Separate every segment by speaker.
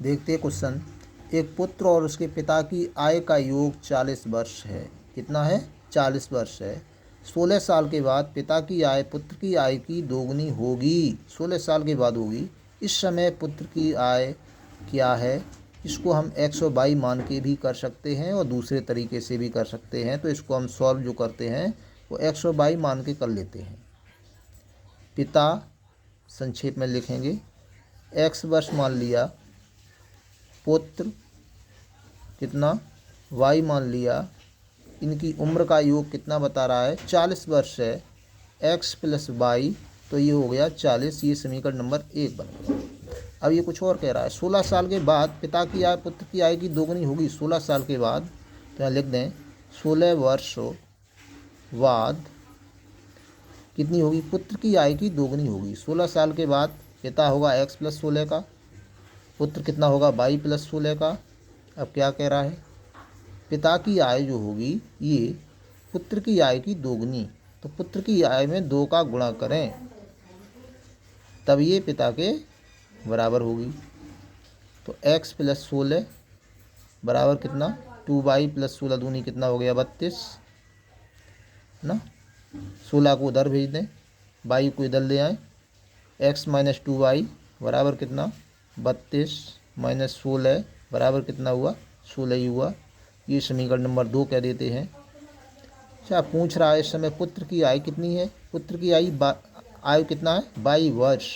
Speaker 1: देखते क्वेश्चन। एक पुत्र और उसके पिता की आय का योग 40 वर्ष है। कितना है? 40 वर्ष है। 16 साल के बाद पिता की आय पुत्र की आय की दोगुनी होगी। 16 साल के बाद होगी। इस समय पुत्र की आय क्या है? इसको हम 122 मान के भी कर सकते हैं और दूसरे तरीके से भी कर सकते हैं। तो इसको हम सॉल्व जो करते हैं वो 122 मान के कर लेते हैं। पिता संक्षेप में लिखेंगे, x वर्ष मान लिया, पुत्र कितना y मान लिया। इनकी उम्र का योग कितना बता रहा है? 40 वर्ष है। x प्लस y, तो ये हो गया 40। ये समीकरण नंबर 1 बन गया। अब ये कुछ और कह रहा है। 16 साल के बाद पिता की आय पुत्र की आय की दोगुनी होगी। 16 साल के बाद, तो यहाँ लिख दें 16 वर्ष बाद कितनी होगी? पुत्र की आय की दोगुनी होगी। 16 साल के बाद पिता होगा x प्लस 16 का, पुत्र कितना होगा? y प्लस 16 का। अब क्या कह रहा है? पिता की आय जो होगी ये पुत्र की आय की दोगुनी, तो पुत्र की आय में 2 का गुणा करें तब ये पिता के बराबर होगी। तो x प्लस 16 बराबर कितना? 2y प्लस 16 दूनी कितना हो गया? 32 ना। 16 को उधर भेज दें, y को इधर ले आएँ। x माइनस 2y बराबर कितना? 32 माइनस 16 बराबर कितना हुआ? 16 ही हुआ। ये समीकरण नंबर 2 कह देते हैं। अच्छा, पूछ रहा है इस समय पुत्र की आय कितनी है? पुत्र की आयु कितना है? 22 वर्ष।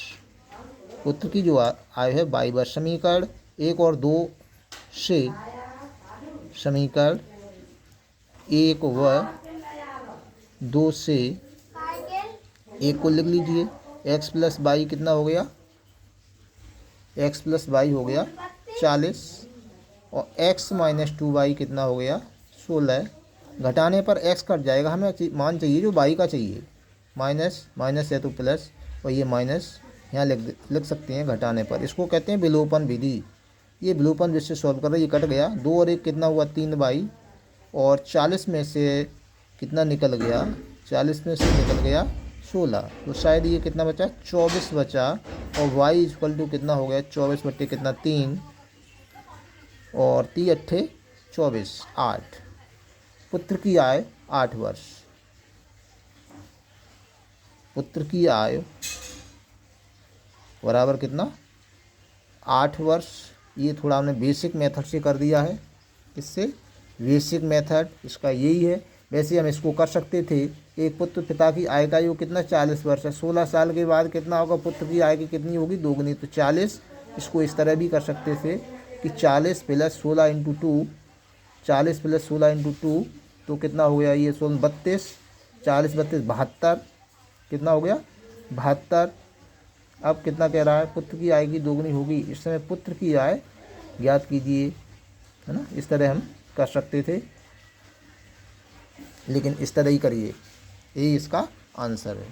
Speaker 1: पुत्र की जो आयु है 22 वर्ष। समीकरण 1 और 2 से, समीकरण 1 व 2 से एक को लिख लीजिए। x प्लस वाई कितना हो गया? x प्लस वाई हो गया 40 और x माइनस 2y कितना हो गया? 16। घटाने पर x कट जाएगा, हमें मान चाहिए जो y का चाहिए। माइनस माइनस है तो प्लस, और ये माइनस यहाँ लिख सकते हैं घटाने पर। इसको कहते हैं विलोपन विधि। ये विलोपन जिससे सॉल्व कर रहे, ये कट गया। 2 और 1 कितना हुआ? 3y, और 40 में से कितना निकल गया? 40 में से निकल गया 16, तो शायद ये कितना बचा? 24 बचा। और y इक्वल टू कितना हो गया? 24 बट्टे कितना? 3, और 3 अट्ठे 24, 8। पुत्र की आय 8 वर्ष। पुत्र की आय बराबर कितना? 8 वर्ष। ये थोड़ा हमने बेसिक मेथड से कर दिया है। इससे बेसिक मेथड इसका यही है। वैसे हम इसको कर सकते थे, एक पुत्र पिता की आय का योग कितना? 40 वर्ष है। 16 साल के बाद कितना होगा? पुत्र की आय की कितनी होगी? दोगुनी, तो 40। इसको इस तरह भी कर सकते थे कि 40 प्लस 16 इंटू 2, 40 प्लस 16 इंटू 2, तो कितना हो गया? ये 16 32, 40 32 72, कितना हो गया? 72। अब कितना कह रहा है? पुत्र की आय की दोगुनी होगी। इस समय पुत्र की आय ज्ञात कीजिए, है ना। इस तरह हम कर सकते थे, लेकिन इस तरह ही करिए, यही इसका आंसर है।